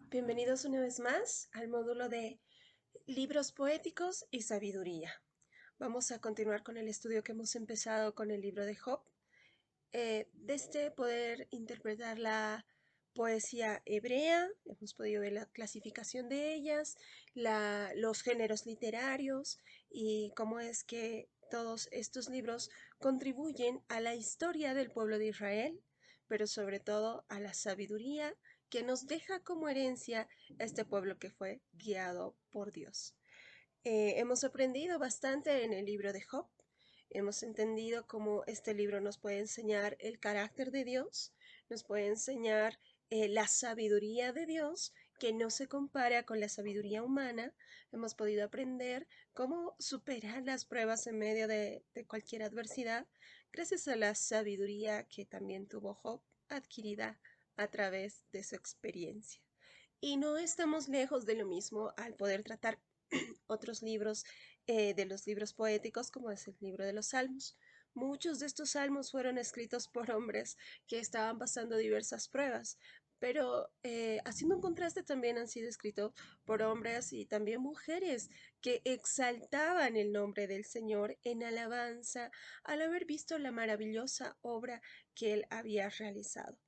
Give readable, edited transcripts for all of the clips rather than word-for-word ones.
Bienvenidos una vez más al módulo de libros poéticos y sabiduría. Vamos a continuar con el estudio que hemos empezado con el libro de Job. Desde poder interpretar la poesía hebrea, hemos podido ver la clasificación de ellas, los géneros literarios y cómo es que todos estos libros contribuyen a la historia del pueblo de Israel, pero sobre todo a la sabiduría que nos deja como herencia a este pueblo que fue guiado por Dios. Hemos aprendido bastante en el libro de Job. Hemos entendido cómo este libro nos puede enseñar el carácter de Dios, nos puede enseñar la sabiduría de Dios, que no se compara con la sabiduría humana. Hemos podido aprender cómo superar las pruebas en medio de cualquier adversidad, gracias a la sabiduría que también tuvo Job adquirida a través de su experiencia. Y no estamos lejos de lo mismo al poder tratar otros libros de los libros poéticos, como es el libro de los Salmos. Muchos de estos salmos fueron escritos por hombres que estaban pasando diversas pruebas, pero haciendo un contraste también han sido escritos por hombres y también mujeres que exaltaban el nombre del Señor en alabanza al haber visto la maravillosa obra que Él había realizado.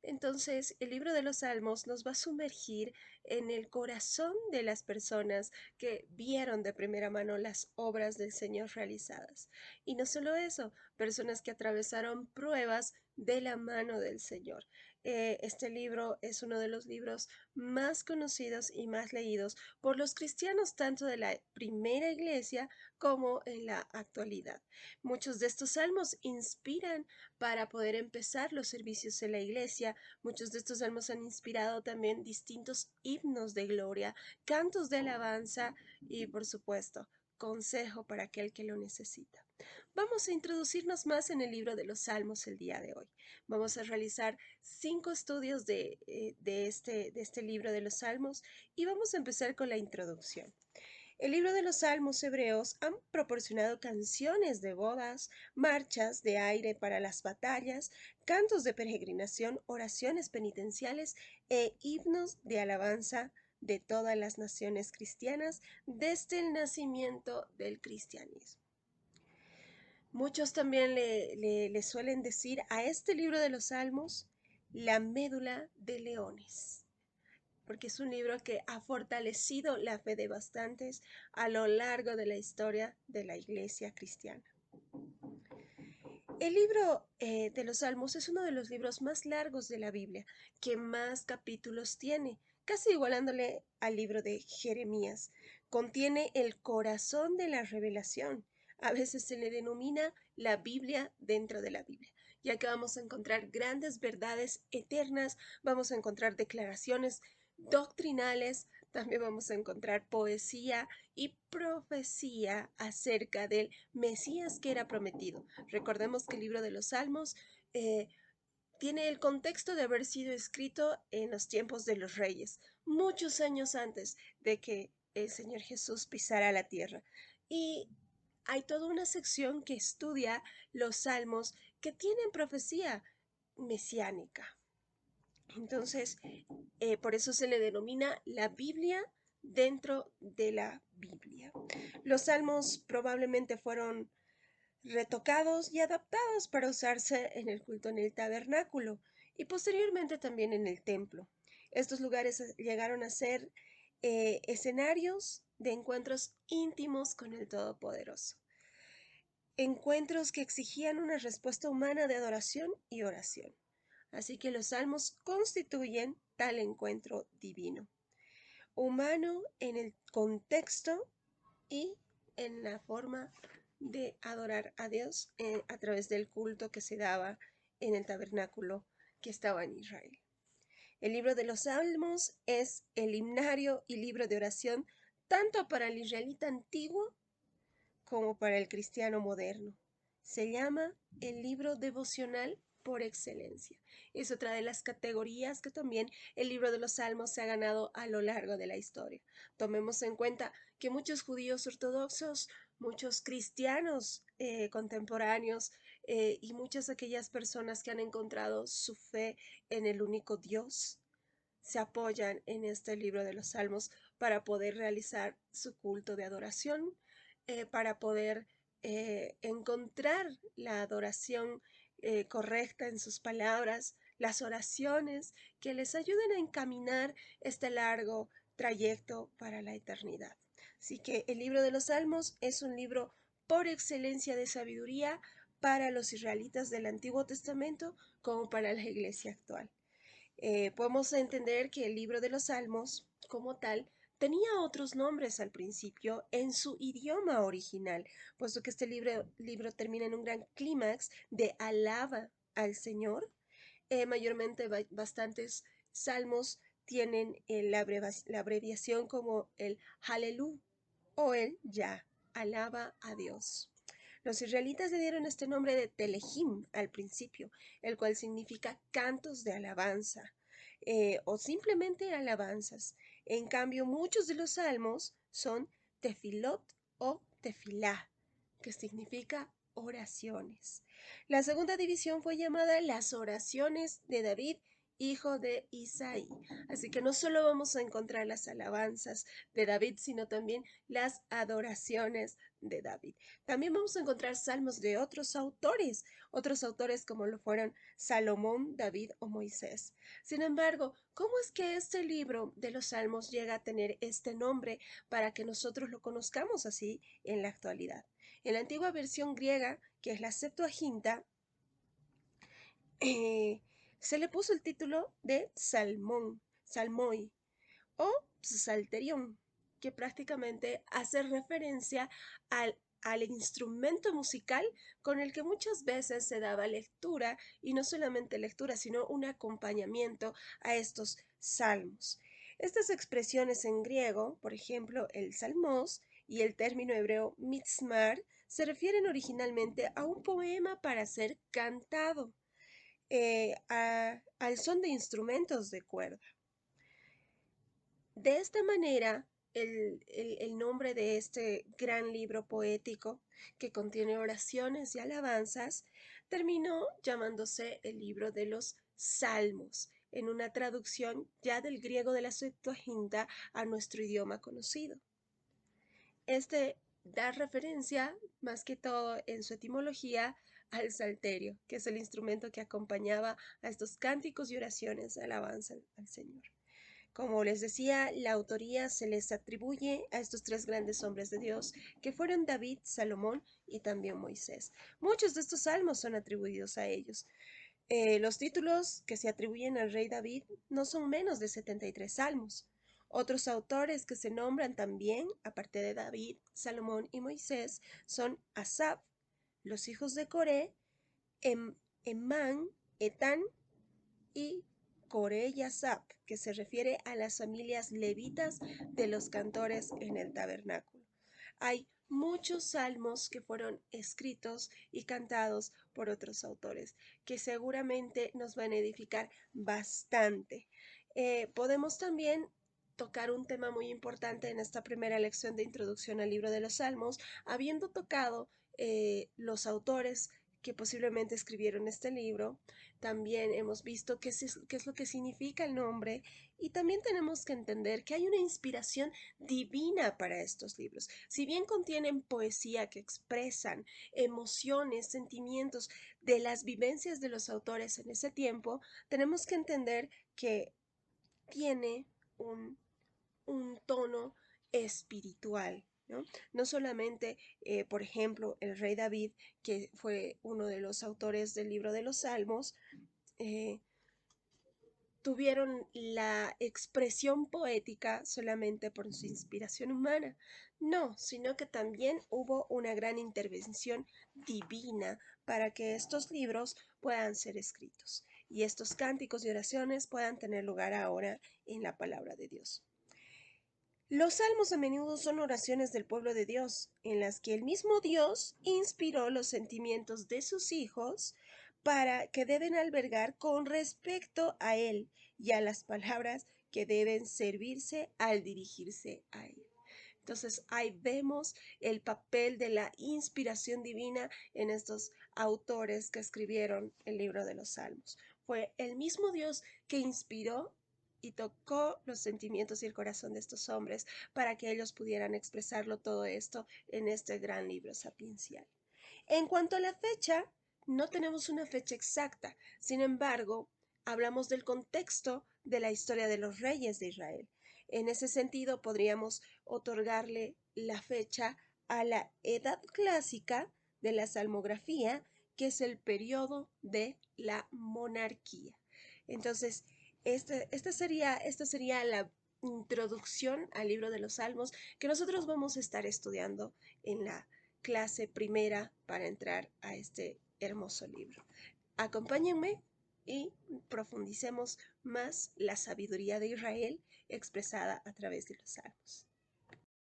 Entonces, el libro de los Salmos nos va a sumergir en el corazón de las personas que vieron de primera mano las obras del Señor realizadas. Y no solo eso, personas que atravesaron pruebas de la mano del Señor. Este libro es uno de los libros más conocidos y más leídos por los cristianos, tanto de la primera iglesia como en la actualidad. Muchos de estos salmos inspiran para poder empezar los servicios en la iglesia. Muchos de estos salmos han inspirado también distintos himnos de gloria, cantos de alabanza y, por supuesto, consejo para aquel que lo necesita. Vamos a introducirnos más en el libro de los Salmos el día de hoy. Vamos a realizar 5 estudios de este libro de los Salmos y vamos a empezar con la introducción. El libro de los Salmos hebreos han proporcionado canciones de bodas, marchas de aire para las batallas, cantos de peregrinación, oraciones penitenciales e himnos de alabanza de todas las naciones cristianas desde el nacimiento del cristianismo. Muchos también le suelen decir a este libro de los Salmos la médula de leones, porque es un libro que ha fortalecido la fe de bastantes a lo largo de la historia de la iglesia cristiana. El libro de los Salmos es uno de los libros más largos de la Biblia, que más capítulos tiene, casi igualándole al libro de Jeremías. Contiene el corazón de la revelación. A veces se le denomina la Biblia dentro de la Biblia, ya que vamos a encontrar grandes verdades eternas, vamos a encontrar declaraciones doctrinales, también vamos a encontrar poesía y profecía acerca del Mesías que era prometido. Recordemos que el libro de los Salmos tiene el contexto de haber sido escrito en los tiempos de los reyes, muchos años antes de que el Señor Jesús pisara la tierra. Y hay toda una sección que estudia los salmos que tienen profecía mesiánica. Entonces, por eso se le denomina la Biblia dentro de la Biblia. Los salmos probablemente fueron retocados y adaptados para usarse en el culto en el tabernáculo y posteriormente también en el templo. Estos lugares llegaron a ser escenarios de encuentros íntimos con el Todopoderoso. Encuentros que exigían una respuesta humana de adoración y oración. Así que los salmos constituyen tal encuentro divino, humano en el contexto y en la forma de adorar a Dios a través del culto que se daba en el tabernáculo que estaba en Israel. El libro de los Salmos es el himnario y libro de oración tanto para el israelita antiguo como para el cristiano moderno. Se llama el libro devocional por excelencia. Es otra de las categorías que también el libro de los Salmos se ha ganado a lo largo de la historia. Tomemos en cuenta que muchos judíos ortodoxos, muchos cristianos contemporáneos y muchas de aquellas personas que han encontrado su fe en el único Dios, se apoyan en este libro de los Salmos para poder realizar su culto de adoración, para poder encontrar la adoración correcta en sus palabras, las oraciones que les ayuden a encaminar este largo trayecto para la eternidad. Así que el libro de los Salmos es un libro por excelencia de sabiduría para los israelitas del Antiguo Testamento como para la iglesia actual. Podemos entender que el libro de los Salmos, como tal, tenía otros nombres al principio en su idioma original, puesto que este libro termina en un gran clímax de alaba al Señor. Mayormente bastantes salmos tienen la abreviación como el Halelú o el Ya, alaba a Dios. Los israelitas le dieron este nombre de Telehim al principio, el cual significa cantos de alabanza o simplemente alabanzas. En cambio, muchos de los salmos son tefilot o tefilá, que significa oraciones. La segunda división fue llamada las oraciones de David, hijo de Isaí. Así que no solo vamos a encontrar las alabanzas de David, sino también las adoraciones de David. También vamos a encontrar salmos de otros autores como lo fueron Salomón, David o Moisés. Sin embargo, ¿cómo es que este libro de los salmos llega a tener este nombre para que nosotros lo conozcamos así en la actualidad? En la antigua versión griega, que es la Septuaginta, eh, se le puso el título de Salmón, Salmoi o Psalterión, que prácticamente hace referencia al instrumento musical con el que muchas veces se daba lectura, y no solamente lectura, sino un acompañamiento a estos salmos. Estas expresiones en griego, por ejemplo, el salmos y el término hebreo mitzmar, se refieren originalmente a un poema para ser cantado al son de instrumentos de cuerda. De esta manera, el nombre de este gran libro poético que contiene oraciones y alabanzas terminó llamándose el libro de los Salmos, en una traducción ya del griego de la Septuaginta a nuestro idioma conocido. Este da referencia, más que todo en su etimología, al salterio, que es el instrumento que acompañaba a estos cánticos y oraciones de alabanza al Señor. Como les decía, la autoría se les atribuye a estos tres grandes hombres de Dios, que fueron David, Salomón y también Moisés. Muchos de estos salmos son atribuidos a ellos. Los títulos que se atribuyen al rey David no son menos de 73 salmos. Otros autores que se nombran también, aparte de David, Salomón y Moisés, son Asaf, los hijos de Coré, Emán, Etán y Coré y Asaf, que se refiere a las familias levitas de los cantores en el tabernáculo. Hay muchos salmos que fueron escritos y cantados por otros autores, que seguramente nos van a edificar bastante. Podemos también tocar un tema muy importante en esta primera lección de introducción al libro de los Salmos, habiendo tocado los autores que posiblemente escribieron este libro. También hemos visto qué es lo que significa el nombre, y también tenemos que entender que hay una inspiración divina para estos libros. Si bien contienen poesía que expresan emociones, sentimientos de las vivencias de los autores en ese tiempo, tenemos que entender que tiene un tono espiritual. No solamente, por ejemplo, el rey David, que fue uno de los autores del libro de los Salmos, eh, tuvieron la expresión poética solamente por su inspiración humana. No, sino que también hubo una gran intervención divina para que estos libros puedan ser escritos y estos cánticos y oraciones puedan tener lugar ahora en la palabra de Dios. Los salmos a menudo son oraciones del pueblo de Dios, en las que el mismo Dios inspiró los sentimientos de sus hijos para que deben albergar con respecto a Él y a las palabras que deben servirse al dirigirse a Él. Entonces ahí vemos el papel de la inspiración divina en estos autores que escribieron el libro de los Salmos. Fue el mismo Dios que inspiró y tocó los sentimientos y el corazón de estos hombres para que ellos pudieran expresarlo todo esto en este gran libro sapiencial. En cuanto a la fecha, no tenemos una fecha exacta, sin embargo, hablamos del contexto de la historia de los reyes de Israel. En ese sentido, podríamos otorgarle la fecha a la Edad Clásica de la Salmografía, que es el periodo de la monarquía. Entonces, esta sería la introducción al libro de los Salmos que nosotros vamos a estar estudiando en la clase primera para entrar a este hermoso libro. Acompáñenme y profundicemos más la sabiduría de Israel expresada a través de los Salmos.